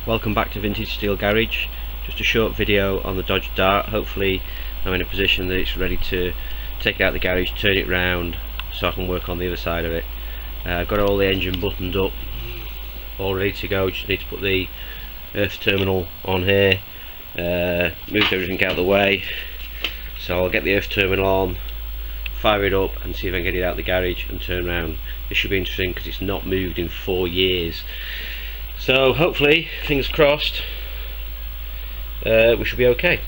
Welcome back to Vintage Steel Garage. Just a short video on the Dodge Dart. Hopefully I'm in a position that it's ready to take it out of the garage, turn it round so I can work on the other side of it. I've got all the engine buttoned up, all ready to go. Just need to put the earth terminal on here, moved everything out of the way, so I'll get the earth terminal on, fire it up and see if I can get it out of the garage and turn around. This should be interesting because it's not moved in 4 years. So hopefully, fingers crossed, we should be okay.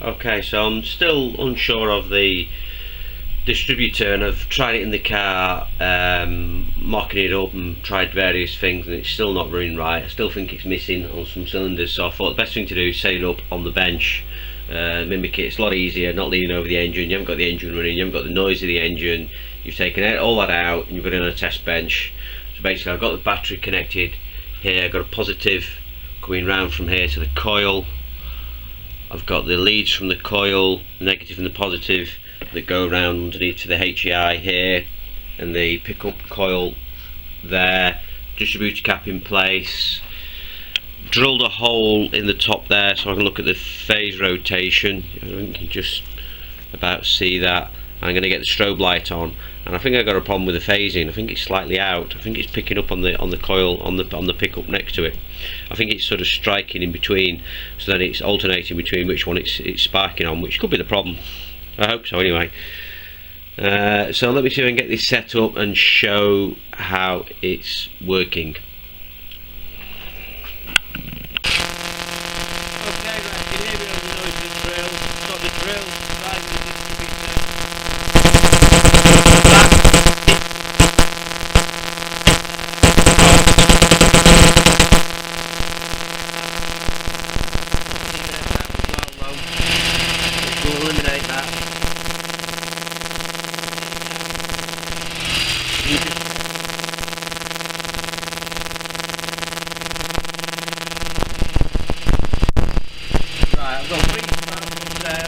Okay, so I'm still unsure of the distributor, and I've tried it in the car, mocking it up and tried various things, and it's still not running right. I still think it's missing on some cylinders, so I thought the best thing to do is set it up on the bench, mimic it. It's a lot easier, not leaning over the engine. You haven't got the engine running, you haven't got the noise of the engine, you've taken all that out and you've got it on a test bench. So basically I've got the battery connected here, I've got a positive going round from here to the coil, I've got the leads from the coil, the negative and the positive, that go around underneath to the HEI here, and the pickup coil there, distributor cap in place, drilled a hole in the top there so I can look at the phase rotation. I think you can just about see that. I'm going to get the strobe light on, and I think I've got a problem with the phasing. I think it's slightly out. I think it's picking up on the coil on the pickup next to it. I think it's sort of striking in between, so that it's alternating between which one it's sparking on, which could be the problem. I hope so anyway. So let me see if I can get this set up and show how it's working. Okay, right, you can hear me on the noise of the drill. Stop the drill, driving the distributor. We'll eliminate that. Right, I've got 3 sparks there.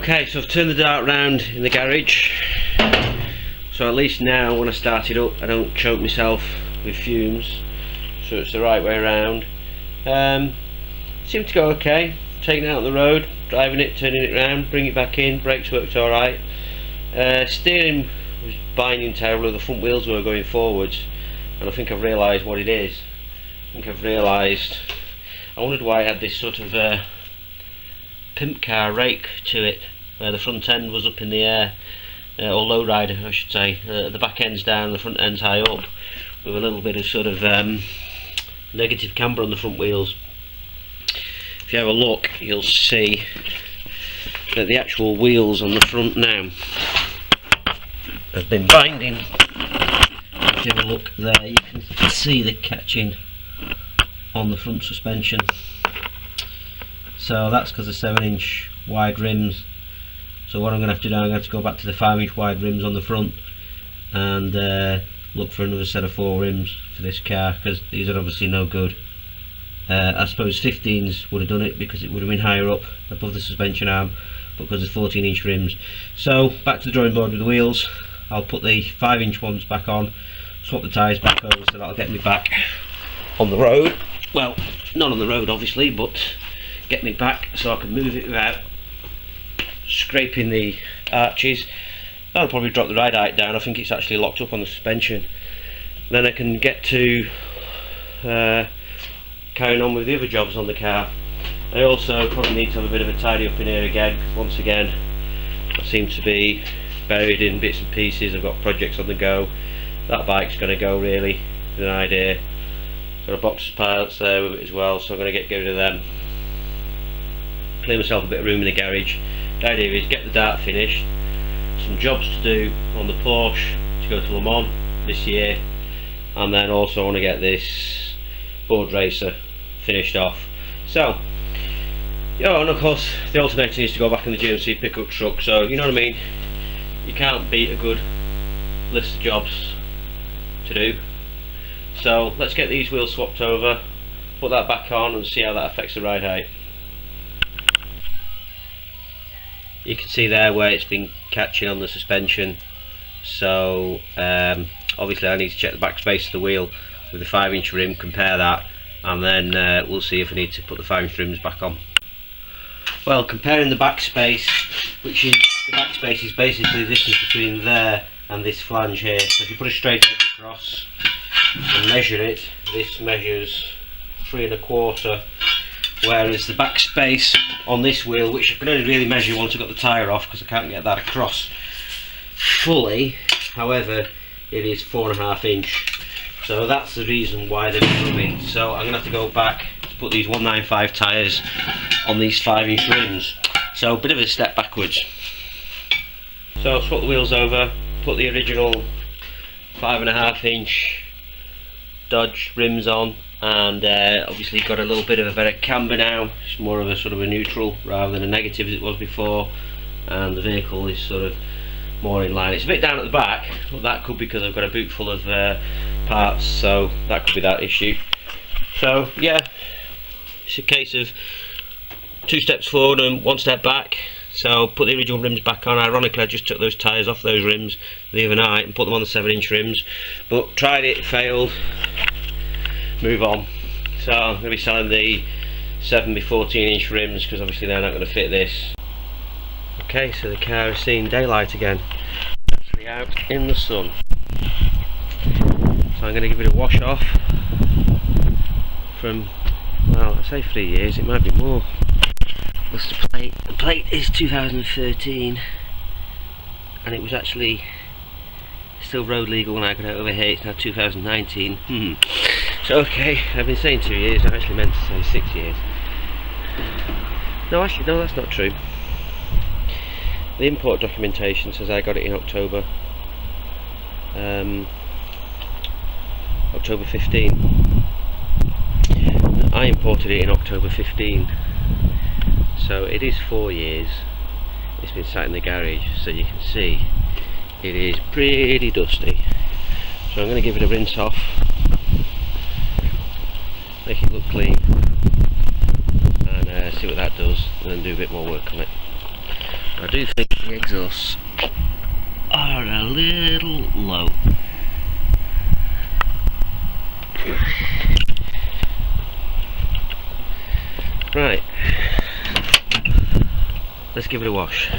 Okay, so I've turned the dart round in the garage, so at least now when I start it up I don't choke myself with fumes, so it's the right way around. Seemed to go okay, taking it out on the road, driving it, turning it round, bring it back in, brakes worked alright. Steering was binding terribly, the front wheels were going forwards, and I think I've realised what it is. I wondered why it had this sort of pimp car rake to it, where the front end was up in the air, or low rider I should say. The back end's down, the front end's high up, with a little bit of sort of negative camber on the front wheels. If you have a look, you'll see that the actual wheels on the front now have been binding. If you have a look there, you can see the catching on the front suspension. So that's because of 7-inch wide rims. So what I'm going to have to do, I'm going to have to go back to the 5-inch wide rims on the front and look for another set of 4 rims for this car, because these are obviously no good. I suppose 15s would have done it because it would have been higher up above the suspension arm, but because of 14-inch rims. So back to the drawing board with the wheels. I'll put the 5-inch ones back on, swap the tyres back over, so that'll get me back on the road. Well, not on the road obviously, but get me back so I can move it without scraping the arches. I'll probably drop the ride height down. I think it's actually locked up on the suspension. Then I can get to carrying on with the other jobs on the car. I also probably need to have a bit of a tidy up in here again. Once again, I seem to be buried in bits and pieces. I've got projects on the go. That bike's going to go really, with an idea. Got a box of parts there with it as well, so I'm going to get rid of them. Clear myself a bit of room in the garage. The idea is get the dart finished, some jobs to do on the Porsche to go to Le Mans this year, and then also I want to get this board racer finished off. So, and of course the alternator needs to go back in the GMC pickup truck, so you know what I mean, you can't beat a good list of jobs to do. So let's get these wheels swapped over, put that back on and see how that affects the ride height. You can see there where it's been catching on the suspension, so obviously I need to check the back space of the wheel with the 5-inch rim, compare that, and then we'll see if I need to put the 5-inch rims back on. Well, comparing the back space, which is, the back space is basically the distance between there and this flange here. So if you put a straight edge across and measure it, this measures 3 1/4, whereas the back space on this wheel, which I can only really measure once I've got the tyre off because I can't get that across fully, however it is 4 1/2 inch, so that's the reason why they're coming. So I'm going to have to go back to put these 195 tyres on these 5-inch rims, so a bit of a step backwards. So I'll swap the wheels over, put the original 5 1/2 inch Dodge rims on, and obviously got a little bit of a better camber now. It's more of a sort of a neutral rather than a negative as it was before, and the vehicle is sort of more in line. It's a bit down at the back, but that could be because I've got a boot full of parts, so that could be that issue. So yeah, it's a case of 2 steps forward and 1 step back. So put the original rims back on. Ironically, I just took those tyres off those rims the other night and put them on the 7-inch rims, but tried it, failed, move on. So I'm going to be selling the 7x14-inch rims because obviously they're not going to fit this. Okay, so the car is seeing daylight again, actually out in the sun. So I'm going to give it a wash off from, well, I say 3 years, it might be more. What's the plate? The plate is 2013, and it was actually still road legal when I got it over here. It's now 2019. So okay, I've been saying 2 years, I actually meant to say 6 years. No, actually no, that's not true. The import documentation says I got it in October 15. I imported it in October 15. So it is 4 years. It's been sat in the garage, so you can see it is pretty dusty. So I'm going to give it a rinse off, make it look clean, and see what that does, and then do a bit more work on it. I do think the exhausts are a little low. Right, let's give it a wash.